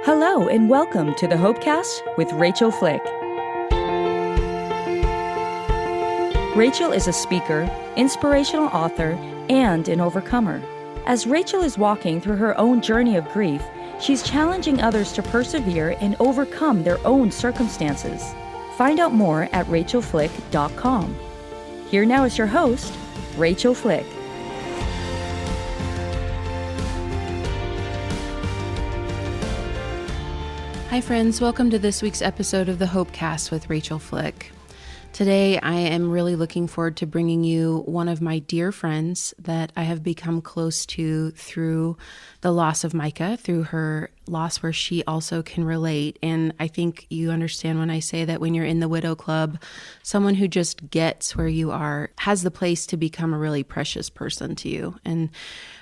Hello and welcome to the Hopecast with Rachael Flick. Rachel is a speaker, inspirational author, and an overcomer. As Rachel is walking through her own journey of grief, she's challenging others to persevere and overcome their own circumstances. Find out more at rachelflick.com. Here now is your host, Rachael Flick. Hi friends, welcome to this week's episode of the Hopecast with Rachael Flick. Today I am really looking forward to bringing you one of my dear friends that I have become close to through the loss of Micah, through her loss where she also can relate. And I think you understand when I say that when you're in the Widow Club, someone who just gets where you are has the place to become a really precious person to you. And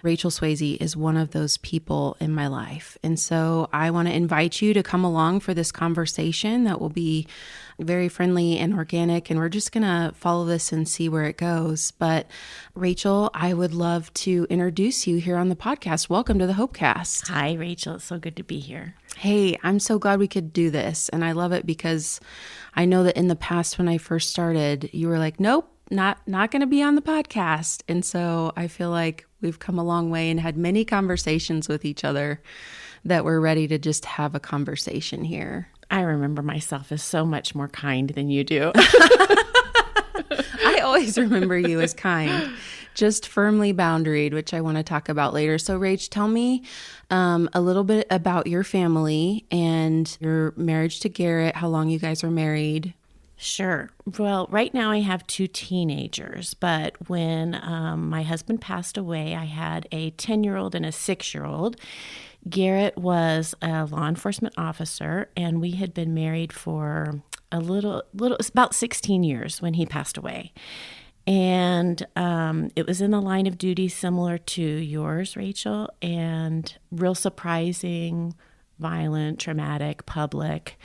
Rachel Swasey is one of those people in my life. And so I want to invite you to come along for this conversation that will be very friendly and organic, and we're just going to follow this and see where it goes. But Rachel, I would love to introduce you here on the podcast. Welcome to the Hopecast. Hi, Rachel. It's so good to be here. Hey, I'm so glad we could do this. And I love it because I know that in the past when I first started, you were like, nope, not going to be on the podcast. And so I feel like we've come a long way and had many conversations with each other that we're ready to just have a conversation here. I remember myself as so much more kind than you do. I always remember you as kind, just firmly boundaried, which I want to talk about later. So, Rach, tell me a little bit about your family and your marriage to Garrett, how long you guys were married. Sure. Well, right now I have two teenagers, but when my husband passed away, I had a 10-year-old and a 6-year-old. Garrett was a law enforcement officer, and we had been married for about 16 years when he passed away. And it was in the line of duty similar to yours, Rachel, and real surprising, violent, traumatic, public.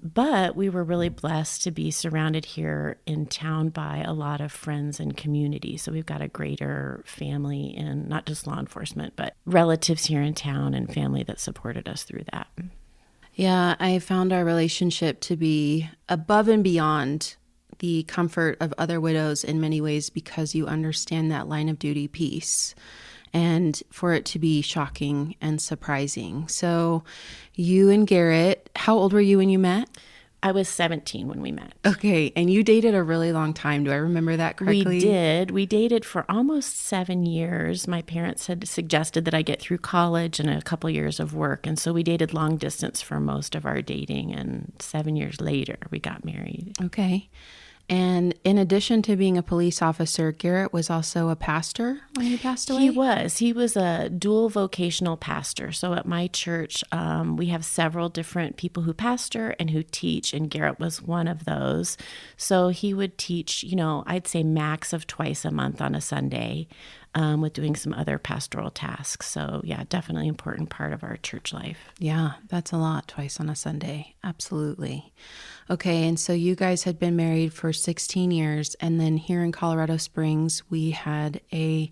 But we were really blessed to be surrounded here in town by a lot of friends and community. So we've got a greater family in not just law enforcement, but relatives here in town and family that supported us through that. Yeah, I found our relationship to be above and beyond the comfort of other widows in many ways because you understand that line of duty piece. And for it to be shocking and surprising. So you and Garrett, how old were you when you met? I was 17 when we met. Okay. And you dated a really long time. Do I remember that correctly? We did. We dated for almost 7 years. My parents had suggested that I get through college and a couple years of work. And so we dated long distance for most of our dating. And 7 years later, we got married. Okay. And in addition to being a police officer, Garrett was also a pastor when he passed away? He was a dual vocational pastor. So at my church, we have several different people who pastor and who teach, and Garrett was one of those. So he would teach, I'd say max of twice a month on a Sunday, with doing some other pastoral tasks. So yeah, definitely important part of our church life. Yeah, that's a lot, twice on a Sunday. Absolutely. Okay, and so you guys had been married for 16 years, and then here in Colorado Springs, we had a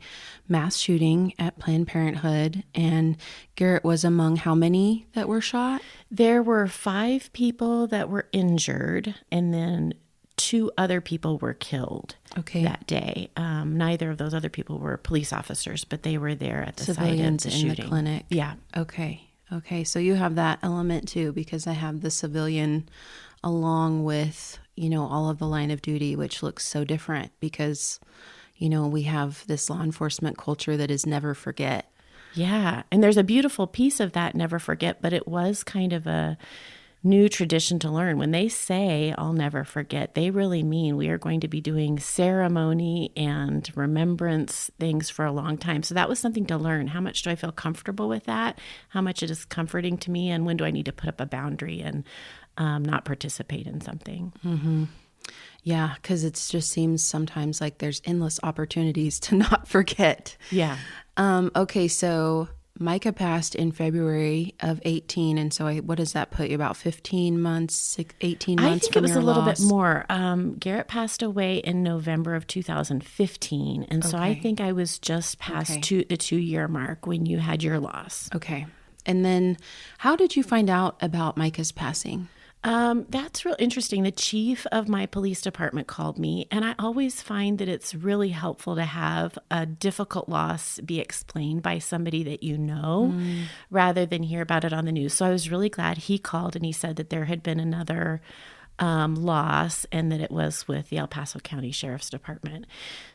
mass shooting at Planned Parenthood, and Garrett was among how many that were shot? There were 5 people that were injured, and then 2 other people were killed that day. Neither of those other people were police officers, but they were there at the site of the shooting. In the clinic. Yeah. Okay. So you have that element too, because I have the civilian along with, all of the line of duty, which looks so different because, we have this law enforcement culture that is never forget. Yeah. And there's a beautiful piece of that, never forget, but it was kind of a new tradition to learn. When they say, I'll never forget, they really mean we are going to be doing ceremony and remembrance things for a long time. So that was something to learn. How much do I feel comfortable with that? How much it is comforting to me? And when do I need to put up a boundary and not participate in something? Mm-hmm. Yeah, because it just seems sometimes like there's endless opportunities to not forget. Yeah. Okay, so Micah passed in February of 18, and so what does that put you, about 15 months, 18 months? I think it was a little bit more. Garrett passed away in November of 2015, and so I think I was just past the 2-year mark when you had your loss. Okay. And then how did you find out about Micah's passing? That's real interesting. The chief of my police department called me, and I always find that it's really helpful to have a difficult loss be explained by somebody that you know, rather than hear about it on the news. So I was really glad he called and he said that there had been another loss and that it was with the El Paso County Sheriff's Department.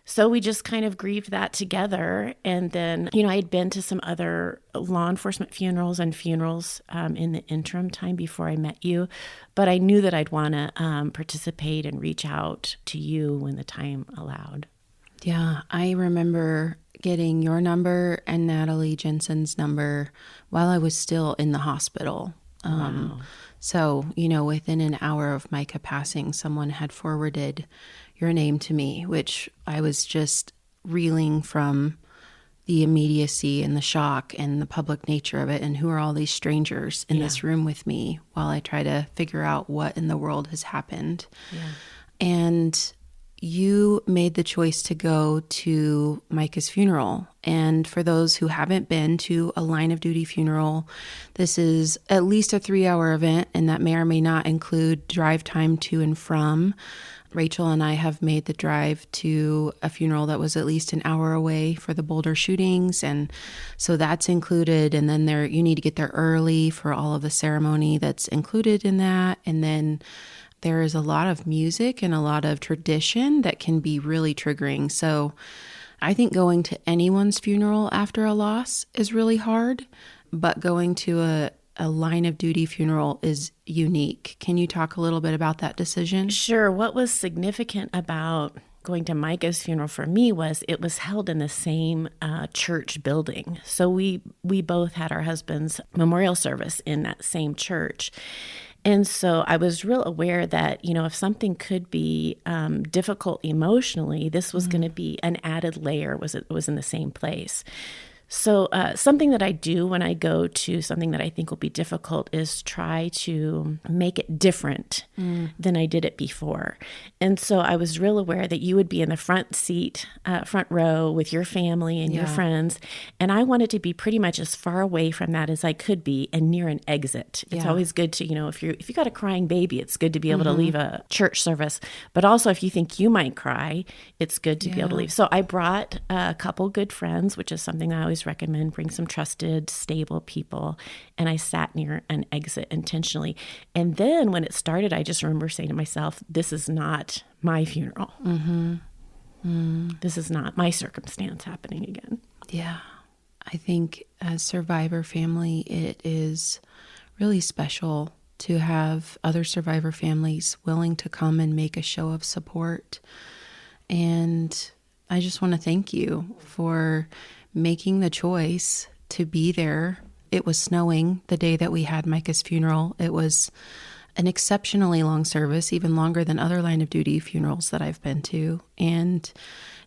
So we just kind of grieved that together. And then, I had been to some other law enforcement funerals and funerals in the interim time before I met you. But I knew that I'd want to participate and reach out to you when the time allowed. Yeah, I remember getting your number and Natalie Jensen's number while I was still in the hospital. Wow. So, within an hour of Micah passing, someone had forwarded your name to me, which I was just reeling from the immediacy and the shock and the public nature of it. And who are all these strangers in this room with me while I try to figure out what in the world has happened? Yeah. And you made the choice to go to Micah's funeral. And for those who haven't been to a line of duty funeral, this is at least a 3-hour event, and that may or may not include drive time to and from. Rachel and I have made the drive to a funeral that was at least an hour away for the Boulder shootings. And so that's included. And then you need to get there early for all of the ceremony that's included in that. And then there is a lot of music and a lot of tradition that can be really triggering. So I think going to anyone's funeral after a loss is really hard, but going to a line of duty funeral is unique. Can you talk a little bit about that decision? Sure. What was significant about going to Micah's funeral for me was it was held in the same church building. So we both had our husband's memorial service in that same church. And so I was real aware that, if something could be difficult emotionally, this was going to be an added layer, it was in the same place. So something that I do when I go to something that I think will be difficult is try to make it different than I did it before. And so I was real aware that you would be in the front seat, front row with your family and your friends. And I wanted to be pretty much as far away from that as I could be and near an exit. It's always good to, if you got a crying baby, it's good to be able to leave a church service. But also if you think you might cry, it's good to be able to leave. So I brought a couple good friends, which is something I always recommend. Bring some trusted, stable people. And I sat near an exit intentionally. And then when it started, I just remember saying to myself, this is not my funeral. This is not my circumstance happening again. Yeah. I think as survivor family, it is really special to have other survivor families willing to come and make a show of support. And I just want to thank you for making the choice to be there. It was snowing the day that we had Micah's funeral. It was an exceptionally long service, even longer than other line of duty funerals that I've been to. And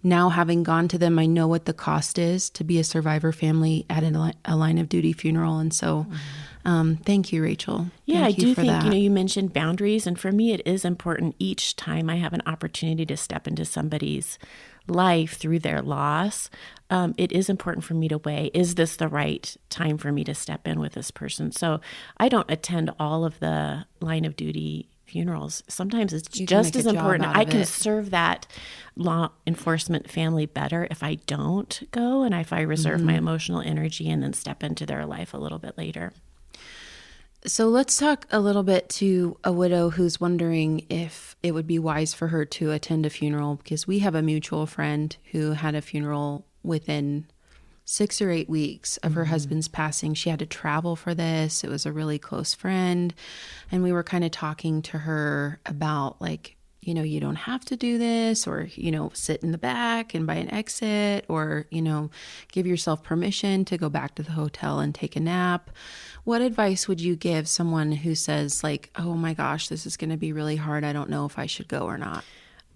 now having gone to them, I know what the cost is to be a survivor family at a line of duty funeral. And so thank you, Rachel. Yeah, thank I do think, that. you mentioned boundaries. And for me, it is important each time I have an opportunity to step into somebody's life through their loss. It is important for me to weigh, is this the right time for me to step in with this person? So I don't attend all of the line of duty funerals. Sometimes it's just as important. I can serve that law enforcement family better if I don't go and if I reserve my emotional energy and then step into their life a little bit later. So let's talk a little bit to a widow who's wondering if it would be wise for her to attend a funeral, because we have a mutual friend who had a funeral within 6 or 8 weeks of her husband's passing. She had to travel for this. It was a really close friend. And we were kind of talking to her about you don't have to do this, or, sit in the back and by an exit, or, give yourself permission to go back to the hotel and take a nap. What advice would you give someone who says oh my gosh, this is going to be really hard. I don't know if I should go or not?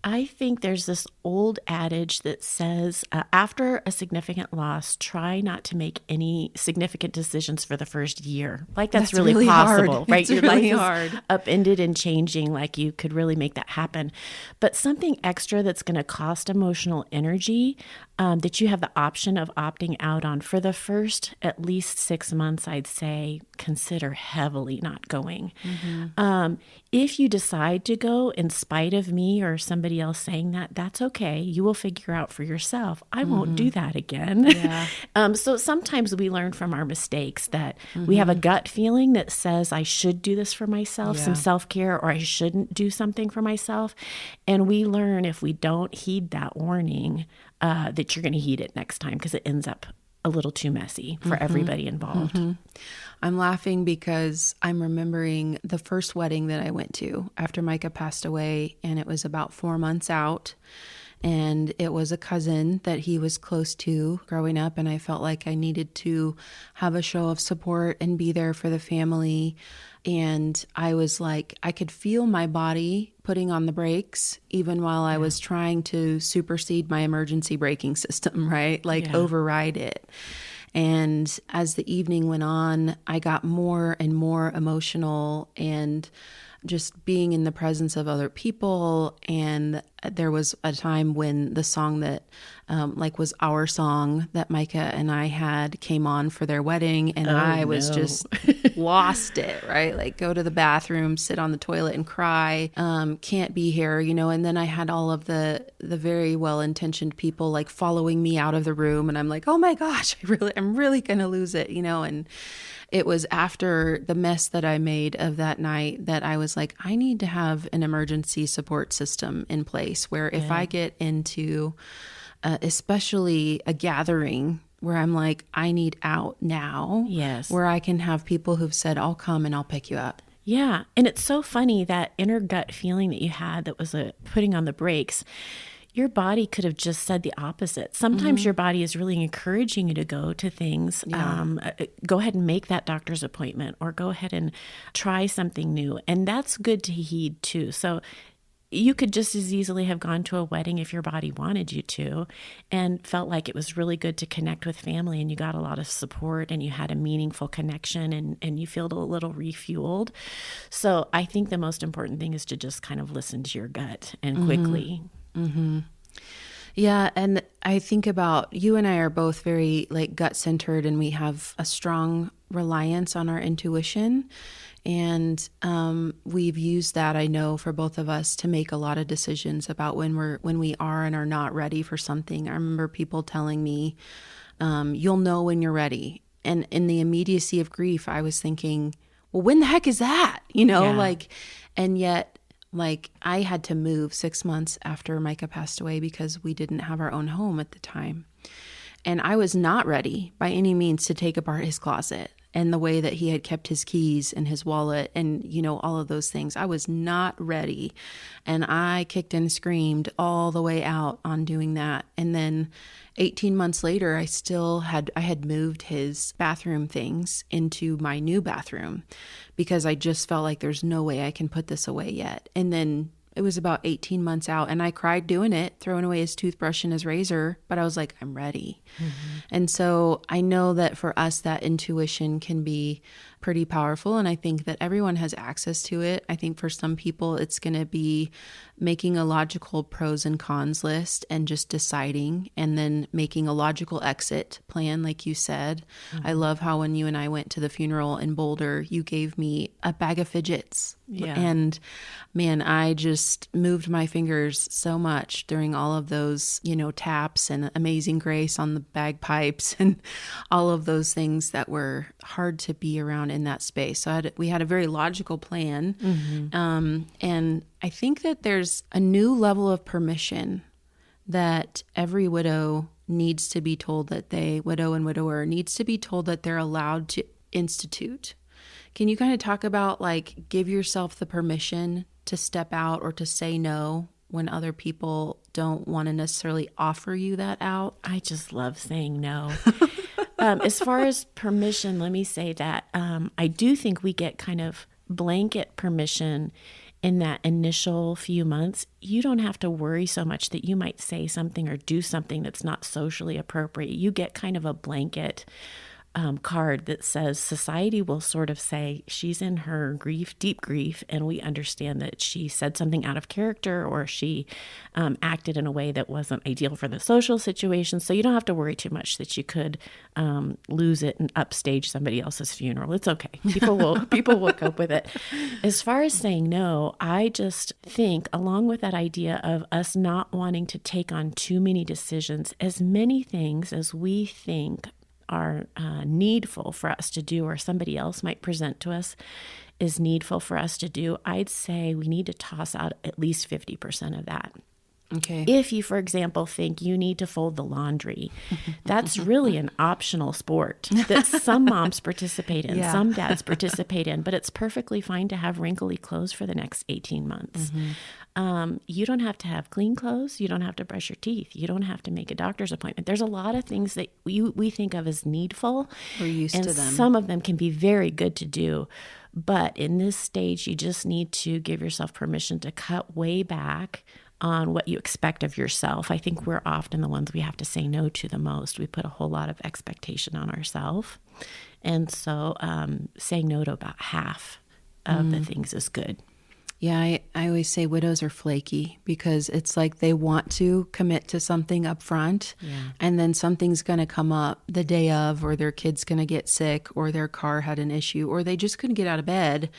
I think there's this old adage that says, after a significant loss, try not to make any significant decisions for the first year. Like that's really possible, hard. right? It's Your really life hard. is upended and changing. Like you could really make that happen. But something extra that's going to cost emotional energy that you have the option of opting out on for the first at least 6 months, I'd say consider heavily not going. If you decide to go in spite of me or somebody else saying that, that's okay. You will figure out for yourself. I won't do that again. Yeah. So sometimes we learn from our mistakes that we have a gut feeling that says I should do this for myself, some self-care, or I shouldn't do something for myself. And we learn if we don't heed that warning that you're going to heed it next time because it ends up a little too messy for everybody involved. I'm laughing because I'm remembering the first wedding that I went to after Micah passed away, and it was about 4 months out. And it was a cousin that he was close to growing up, and I felt like I needed to have a show of support and be there for the family. And I was like, I could feel my body putting on the brakes even while I was trying to supersede my emergency braking system, right? Like override it. And as the evening went on, I got more and more emotional and just being in the presence of other people. And there was a time when the song that was our song that Micah and I had came on for their wedding. And I was just lost it, right? Like go to the bathroom, sit on the toilet and cry. Can't be here, and then I had all of the very well-intentioned people like following me out of the room. And I'm like, oh my gosh, I'm really going to lose it, and it was after the mess that I made of that night that I was like, I need to have an emergency support system in place where if I get into especially a gathering where I'm like, I need out now. Yes. Where I can have people who've said, I'll come and I'll pick you up. Yeah. And it's so funny that inner gut feeling that you had that was putting on the brakes. Your body could have just said the opposite. Sometimes your body is really encouraging you to go to things. Go ahead and make that doctor's appointment or go ahead and try something new. And that's good to heed too. So you could just as easily have gone to a wedding if your body wanted you to and felt like it was really good to connect with family and you got a lot of support and you had a meaningful connection and you feel a little refueled. So I think the most important thing is to just kind of listen to your gut and quickly. Yeah. And I think about you and I are both very like gut centered and we have a strong reliance on our intuition. And we've used that, I know, for both of us to make a lot of decisions about when we are and are not ready for something. I remember people telling me, you'll know when you're ready. And in the immediacy of grief, I was thinking, well, when the heck is that? And yet, I had to move 6 months after Micah passed away because we didn't have our own home at the time. And I was not ready by any means to take apart his closet and the way that he had kept his keys and his wallet and, all of those things. I was not ready. And I kicked and screamed all the way out on doing that. And then 18 months later, I had moved his bathroom things into my new bathroom because I just felt like there's no way I can put this away yet. And then it was about 18 months out and I cried doing it, throwing away his toothbrush and his razor, but I was like, I'm ready. And so I know that for us, that intuition can be pretty powerful. And I think that everyone has access to it. I think for some people, it's going to be making a logical pros and cons list and just deciding and then making a logical exit plan, like you said. I love how when you and I went to the funeral in Boulder, you gave me a bag of fidgets. Yeah. And man, I just moved my fingers so much during all of those, taps and Amazing Grace on the bagpipes and all of those things that were hard to be around in that space. So we had a very logical plan. And I think that there's a new level of permission that every widow needs to be told widow and widower needs to be told that they're allowed to institute. Can you kind of talk about give yourself the permission to step out or to say no when other people don't want to necessarily offer you that out? I just love saying no. As far as permission, let me say that I do think we get kind of blanket permission in that initial few months, you don't have to worry so much that you might say something or do something that's not socially appropriate. You get kind of a blanket card that says society will sort of say she's in her grief, deep grief, and we understand that she said something out of character or she acted in a way that wasn't ideal for the social situation. So you don't have to worry too much that you could lose it and upstage somebody else's funeral. It's okay. People will cope with it. As far as saying no, I just think, along with that idea of us not wanting to take on too many decisions, as many things as we think are needful for us to do, or somebody else might present to us is needful for us to do, I'd say we need to toss out at least 50% of that. Okay. If you, for example, think you need to fold the laundry, that's really an optional sport that some moms participate in, some dads participate in, but it's perfectly fine to have wrinkly clothes for the next 18 months. You don't have to have clean clothes. You don't have to brush your teeth. You don't have to make a doctor's appointment. There's a lot of things that we think of as needful. We're used to them. Some of them can be very good to do. But in this stage, you just need to give yourself permission to cut way back on what you expect of yourself. I think we're often the ones we have to say no to the most. We put a whole lot of expectation on ourselves. And so saying no to about half of the things is good. Yeah, I always say widows are flaky because it's like they want to commit to something up front, and then something's going to come up the day of, or their kid's going to get sick, or their car had an issue, or they just couldn't get out of bed,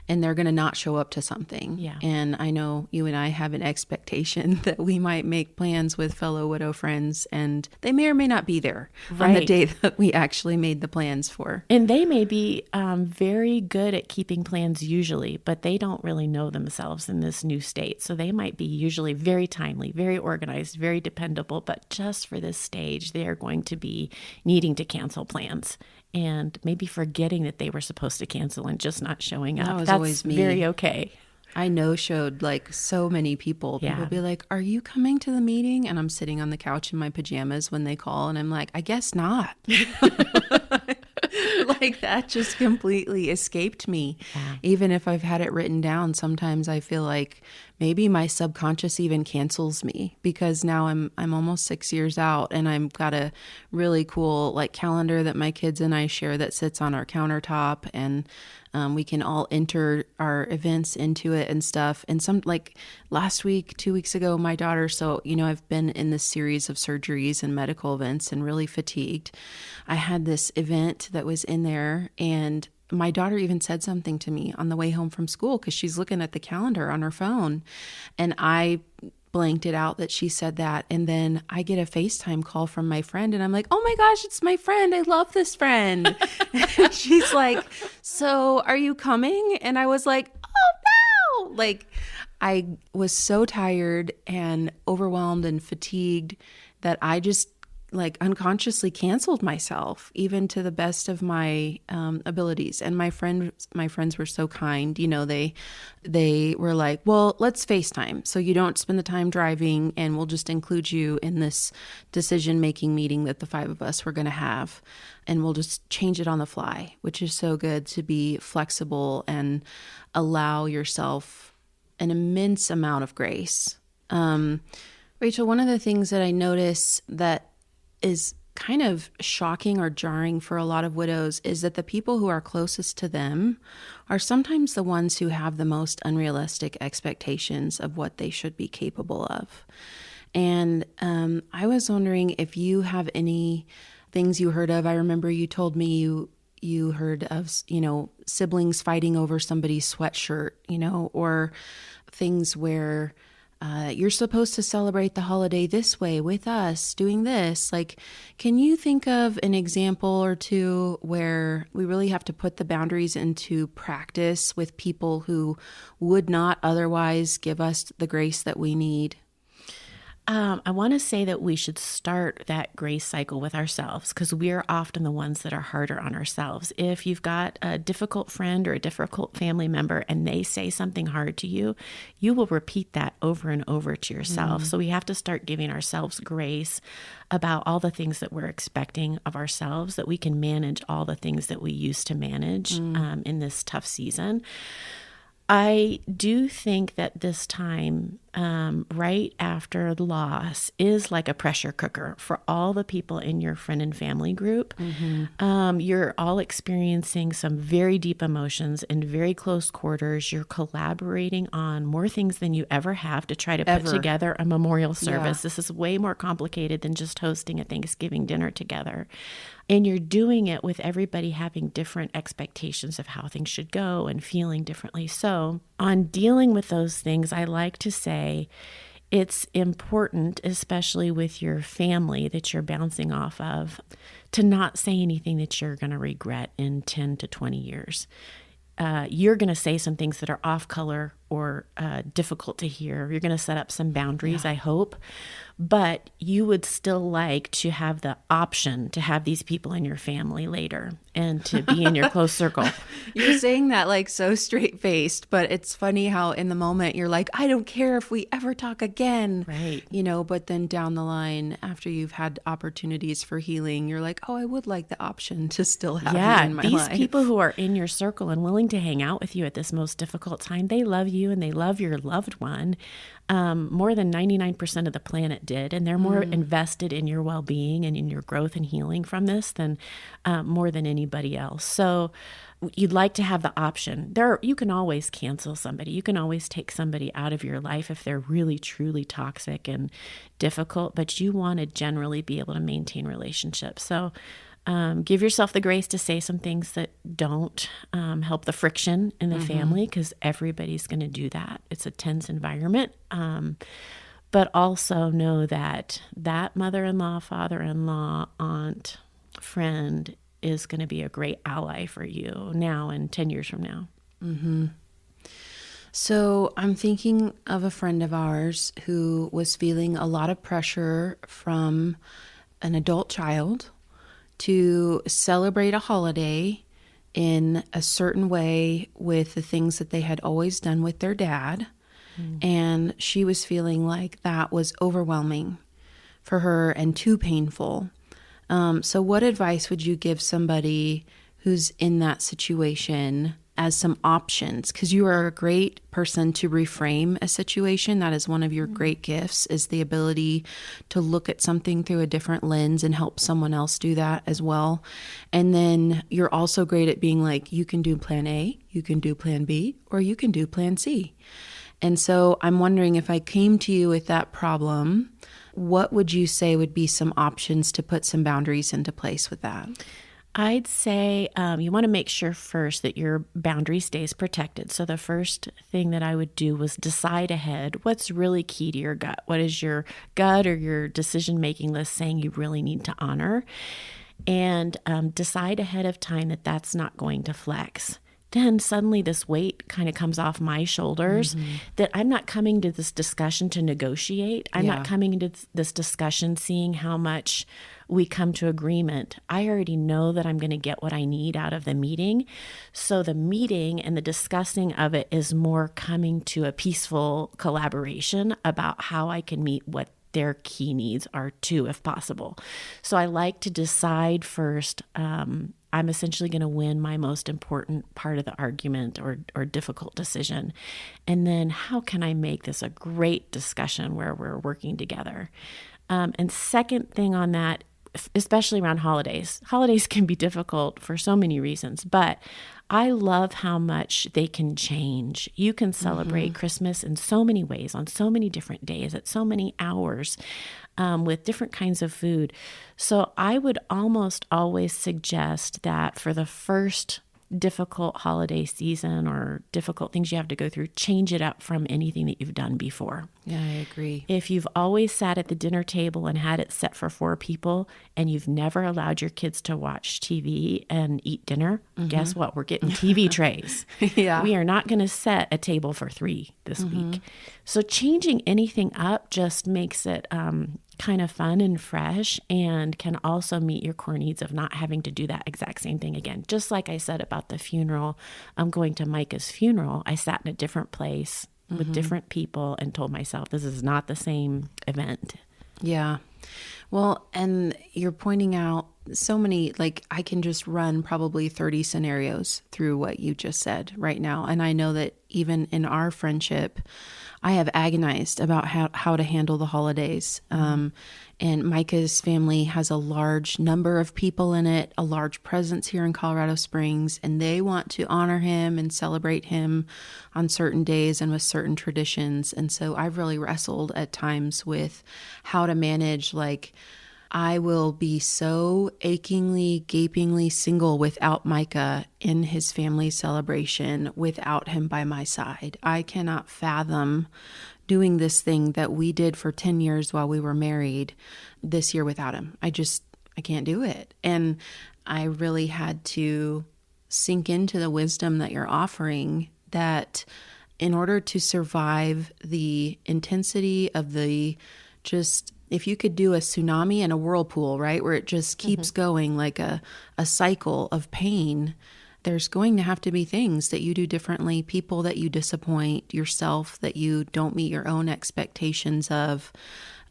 and they're going to not show up to something. Yeah. And I know you and I have an expectation that we might make plans with fellow widow friends, and they may or may not be there on the day that we actually made the plans for. And they may be very good at keeping plans usually, but they don't really know themselves in this new state. So they might be usually very timely, very organized, very dependable, but just for this stage, they are going to be needing to cancel plans and maybe forgetting that they were supposed to cancel and just not showing up. That's always me. Very okay. I no-showed like so many people. People be like, are you coming to the meeting? And I'm sitting on the couch in my pajamas when they call, and I'm like, I guess not. Like that just completely escaped me. Yeah. Even if I've had it written down, sometimes I feel like maybe my subconscious even cancels me because now I'm almost 6 years out, and I've got a really cool like calendar that my kids and I share that sits on our countertop, and we can all enter our events into it and stuff. And some, like last week, 2 weeks ago, my daughter, so, you know, I've been in this series of surgeries and medical events and really fatigued. I had this event that was in there, and my daughter even said something to me on the way home from school because she's looking at the calendar on her phone, and I blanked it out that she said that. And then I get a FaceTime call from my friend, and I'm like, oh my gosh, it's my friend. I love this friend. And she's like, so are you coming? And I was like, oh no. Like I was so tired and overwhelmed and fatigued that I just like unconsciously canceled myself, even to the best of my abilities. And my friends were so kind. You know, they were like, well, let's FaceTime so you don't spend the time driving, and we'll just include you in this decision-making meeting that the five of us were going to have, and we'll just change it on the fly, which is so good to be flexible and allow yourself an immense amount of grace. Rachel, one of the things that I notice that is kind of shocking or jarring for a lot of widows is that the people who are closest to them are sometimes the ones who have the most unrealistic expectations of what they should be capable of. And I was wondering if you have any things you heard of. I remember you told me you heard of, you know, siblings fighting over somebody's sweatshirt, you know, or things where you're supposed to celebrate the holiday this way with us doing this. Like, can you think of an example or two where we really have to put the boundaries into practice with people who would not otherwise give us the grace that we need? I want to say that we should start that grace cycle with ourselves, because we're often the ones that are harder on ourselves. If you've got a difficult friend or a difficult family member and they say something hard to you, you will repeat that over and over to yourself. So we have to start giving ourselves grace about all the things that we're expecting of ourselves, that we can manage all the things that we used to manage in this tough season. I do think that this time, right after the loss, is like a pressure cooker for all the people in your friend and family group. You're all experiencing some very deep emotions in very close quarters. You're collaborating on more things than you ever have to try to put together a memorial service. This is way more complicated than just hosting a Thanksgiving dinner together. And you're doing it with everybody having different expectations of how things should go and feeling differently. So on dealing with those things, I like to say it's important, especially with your family that you're bouncing off of, to not say anything that you're going to regret in 10 to 20 years. You're going to say some things that are off color or difficult to hear. You're going to set up some boundaries, I hope. But you would still like to have the option to have these people in your family later and to be in your close circle. You're saying that like so straight-faced, but it's funny how in the moment you're like, I don't care if we ever talk again. Right. You know, but then down the line, after you've had opportunities for healing, you're like, oh, I would like the option to still have you in my life. These people who are in your circle and willing to hang out with you at this most difficult time, they love you and they love your loved one. More than 99% of the planet did, and they're more invested in your well-being and in your growth and healing from this than more than anybody else. So you'd like to have the option. You can always cancel somebody. You can always take somebody out of your life if they're really, truly toxic and difficult, but you want to generally be able to maintain relationships. So give yourself the grace to say some things that don't help the friction in the family, because everybody's going to do that. It's a tense environment. But also know that mother-in-law, father-in-law, aunt, friend is going to be a great ally for you now and 10 years from now. So I'm thinking of a friend of ours who was feeling a lot of pressure from an adult child to celebrate a holiday in a certain way with the things that they had always done with their dad. And she was feeling like that was overwhelming for her and too painful. So what advice would you give somebody who's in that situation as some options? Because you are a great person to reframe a situation. That is one of your great gifts, is the ability to look at something through a different lens and help someone else do that as well. And then you're also great at being like, you can do plan A, you can do plan B, or you can do plan C. And so I'm wondering, if I came to you with that problem, what would you say would be some options to put some boundaries into place with that? I'd say you want to make sure first that your boundary stays protected. So the first thing that I would do was decide ahead what's really key to your gut. What is your gut or your decision-making list saying you really need to honor? And decide ahead of time that that's not going to flex. Then suddenly this weight kind of comes off my shoulders, that I'm not coming to this discussion to negotiate. I'm not coming into this discussion seeing how much we come to agreement. I already know that I'm going to get what I need out of the meeting. So the meeting and the discussing of it is more coming to a peaceful collaboration about how I can meet what their key needs are too, if possible. So I like to decide first, I'm essentially going to win my most important part of the argument or difficult decision. And then how can I make this a great discussion where we're working together? And second thing on that, especially around holidays. Holidays can be difficult for so many reasons, but I love how much they can change. You can celebrate Christmas in so many ways, on so many different days, at so many hours, with different kinds of food. So I would almost always suggest that for the first difficult holiday season or difficult things you have to go through, change it up from anything that you've done before. Yeah, I agree. If you've always sat at the dinner table and had it set for 4 people and you've never allowed your kids to watch TV and eat dinner, guess what? We're getting TV trays. Yeah. We are not going to set a table for 3 this week. So changing anything up just makes it kind of fun and fresh, and can also meet your core needs of not having to do that exact same thing again. Just like I said about the funeral, I'm going to Micah's funeral. I sat in a different place with different people and told myself this is not the same event. Yeah. Well, and you're pointing out so many, like I can just run probably 30 scenarios through what you just said right now. And I know that even in our friendship, I have agonized about how to handle the holidays. And Micah's family has a large number of people in it, a large presence here in Colorado Springs, and they want to honor him and celebrate him on certain days and with certain traditions. And so I've really wrestled at times with how to manage, like, I will be so achingly, gapingly single without Micah in his family celebration, without him by my side. I cannot fathom doing this thing that we did for 10 years while we were married this year without him. I can't do it. And I really had to sink into the wisdom that you're offering, that in order to survive the intensity of the just, if you could do a tsunami and a whirlpool, right, where it just keeps going like a cycle of pain, there's going to have to be things that you do differently, people that you disappoint, yourself that you don't meet your own expectations of.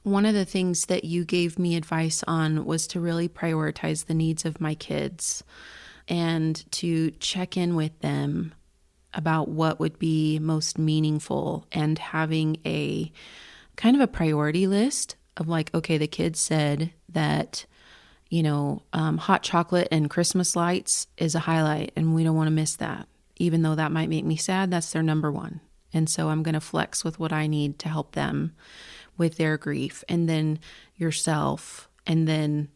One of the things that you gave me advice on was to really prioritize the needs of my kids and to check in with them about what would be most meaningful, and having a kind of a priority list of like, okay, the kids said that, hot chocolate and Christmas lights is a highlight and we don't want to miss that. Even though that might make me sad, that's their number one. And so I'm going to flex with what I need to help them with their grief. And then yourself, and then,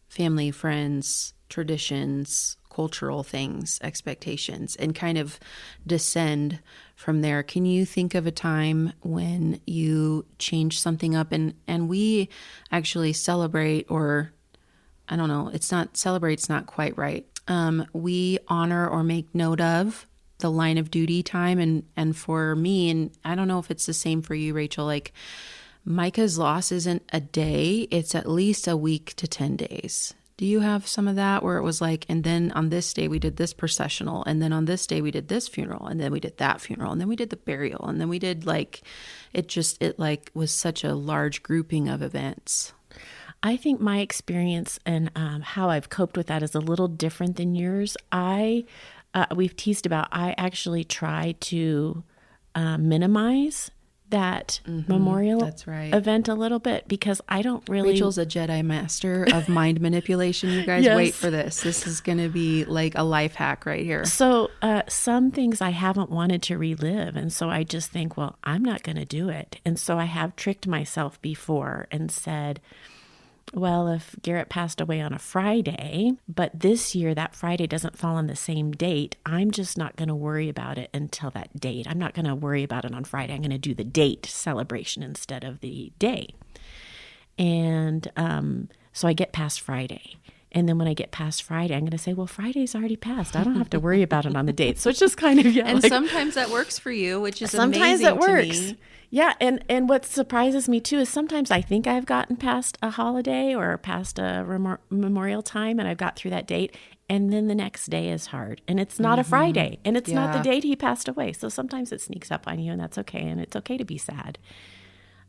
family, friends, traditions, cultural things, expectations, and kind of descend from there. Can you think of a time when you changed something up and we actually celebrate, or I don't know, it's not quite right. We honor or make note of the line of duty time. And for me, and I don't know if it's the same for you, Rachel, like Micah's loss isn't a day, it's at least a week to 10 days. Do you have some of that where it was like, and then on this day we did this processional, and then on this day we did this funeral, and then we did that funeral, and then we did the burial, and then we did like, it like was such a large grouping of events? I think my experience and how I've coped with that is a little different than yours. We've teased about, I actually try to minimize that memorial event a little bit, because I don't really... Rachel's a Jedi master of mind manipulation. You guys wait for this. This is going to be like a life hack right here. So some things I haven't wanted to relive. And so I just think, well, I'm not going to do it. And so I have tricked myself before and said, well, if Garrett passed away on a Friday, but this year that Friday doesn't fall on the same date, I'm just not going to worry about it until that date. I'm not going to worry about it on Friday. I'm going to do the date celebration instead of the day. And so I get past Friday. And then when I get past Friday, I'm going to say, well, Friday's already passed. I don't have to worry about it on the date. So it's just kind of, and like, sometimes that works for you, which is sometimes amazing it works. To me. Yeah. And what surprises me too is sometimes I think I've gotten past a holiday or past a memorial time and I've got through that date. And then the next day is hard, and it's not a Friday, and it's not the date he passed away. So sometimes it sneaks up on you, and that's okay. And it's okay to be sad.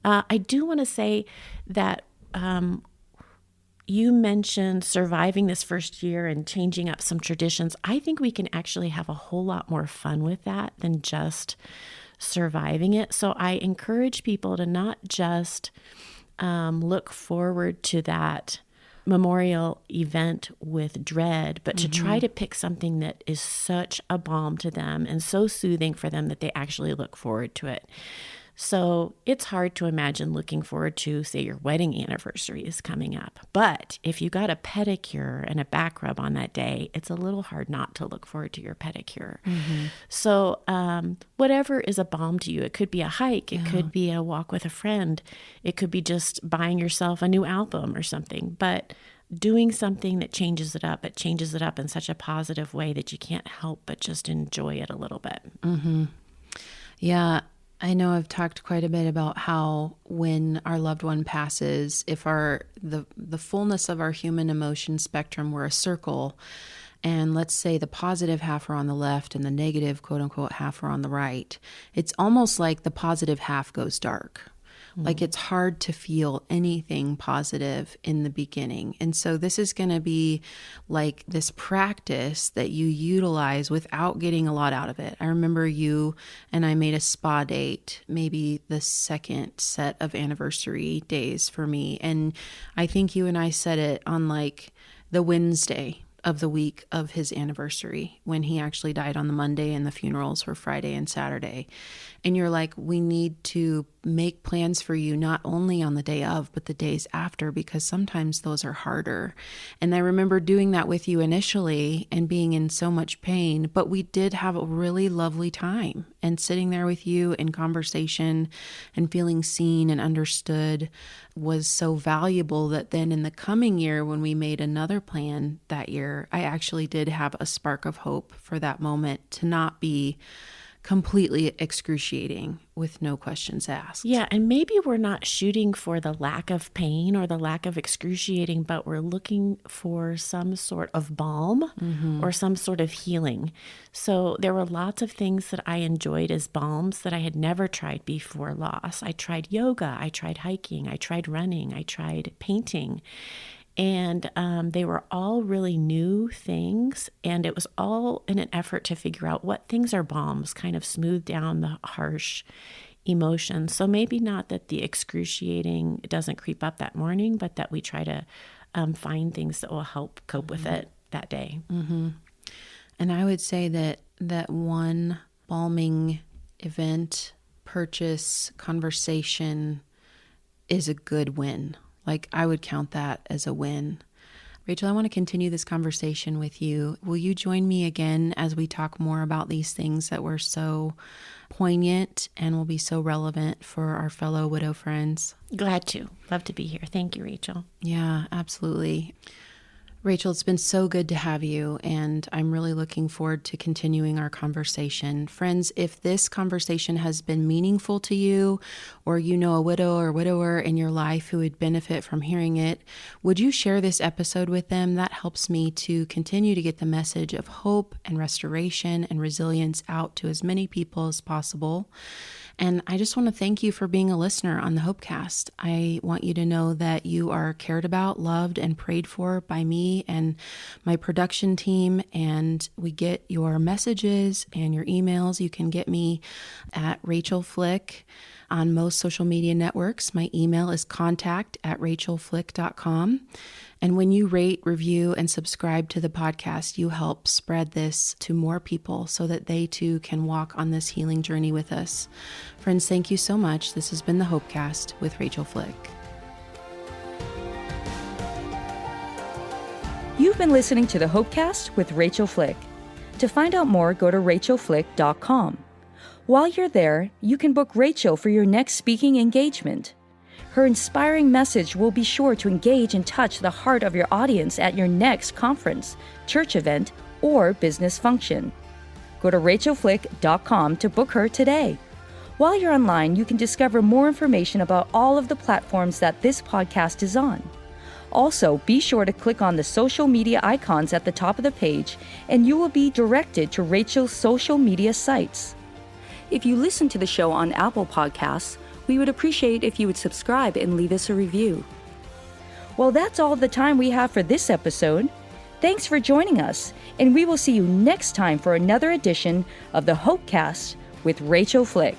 I do want to say that, you mentioned surviving this first year and changing up some traditions. I think we can actually have a whole lot more fun with that than just surviving it. So I encourage people to not just look forward to that memorial event with dread, but to try to pick something that is such a balm to them and so soothing for them that they actually look forward to it. So it's hard to imagine looking forward to, say, your wedding anniversary is coming up. But if you got a pedicure and a back rub on that day, it's a little hard not to look forward to your pedicure. So whatever is a balm to you, it could be a hike, it could be a walk with a friend, it could be just buying yourself a new album or something. But doing something that changes it up, it changes it up in such a positive way that you can't help but just enjoy it a little bit. Yeah. I know I've talked quite a bit about how when our loved one passes, if the fullness of our human emotion spectrum were a circle, and let's say the positive half are on the left and the negative, quote unquote, half are on the right, it's almost like the positive half goes dark. Like it's hard to feel anything positive in the beginning. And so this is going to be like this practice that you utilize without getting a lot out of it. I remember you and I made a spa date, maybe the second set of anniversary days for me. And I think you and I set it on like the Wednesday of the week of his anniversary, when he actually died on the Monday and the funerals were Friday and Saturday. And you're like, we need to make plans for you, not only on the day of, but the days after, because sometimes those are harder. And I remember doing that with you initially and being in so much pain, but we did have a really lovely time. And sitting there with you in conversation and feeling seen and understood was so valuable that then in the coming year, when we made another plan that year, I actually did have a spark of hope for that moment to not be completely excruciating with no questions asked. Yeah, and maybe we're not shooting for the lack of pain or the lack of excruciating, but we're looking for some sort of balm or some sort of healing. So there were lots of things that I enjoyed as balms that I had never tried before loss. I tried yoga, I tried hiking, I tried running, I tried painting. And they were all really new things. And it was all in an effort to figure out what things are balms, kind of smooth down the harsh emotions. So maybe not that the excruciating doesn't creep up that morning, but that we try to find things that will help cope with it that day. Mm-hmm. And I would say that one balming event, purchase, conversation is a good win. Like I would count that as a win. Rachel, I want to continue this conversation with you. Will you join me again as we talk more about these things that were so poignant and will be so relevant for our fellow widow friends? Glad to. Love to be here. Thank you, Rachel. Yeah, absolutely. Rachel, it's been so good to have you, and I'm really looking forward to continuing our conversation. Friends, if this conversation has been meaningful to you, or you know a widow or widower in your life who would benefit from hearing it, would you share this episode with them? That helps me to continue to get the message of hope and restoration and resilience out to as many people as possible. And I just want to thank you for being a listener on the Hopecast. I want you to know that you are cared about, loved, and prayed for by me and my production team. And we get your messages and your emails. You can get me at Rachael Flick on most social media networks. My email is contact@rachelflick.com. And when you rate, review, and subscribe to the podcast, you help spread this to more people so that they too can walk on this healing journey with us. Friends, thank you so much. This has been the Hopecast with Rachael Flick. You've been listening to the Hopecast with Rachael Flick. To find out more, go to rachelflick.com. While you're there, you can book Rachel for your next speaking engagement. Her inspiring message will be sure to engage and touch the heart of your audience at your next conference, church event, or business function. Go to rachelflick.com to book her today. While you're online, you can discover more information about all of the platforms that this podcast is on. Also, be sure to click on the social media icons at the top of the page, and you will be directed to Rachel's social media sites. If you listen to the show on Apple Podcasts, we would appreciate if you would subscribe and leave us a review. Well, that's all the time we have for this episode. Thanks for joining us, and we will see you next time for another edition of the Hopecast with Rachael Flick.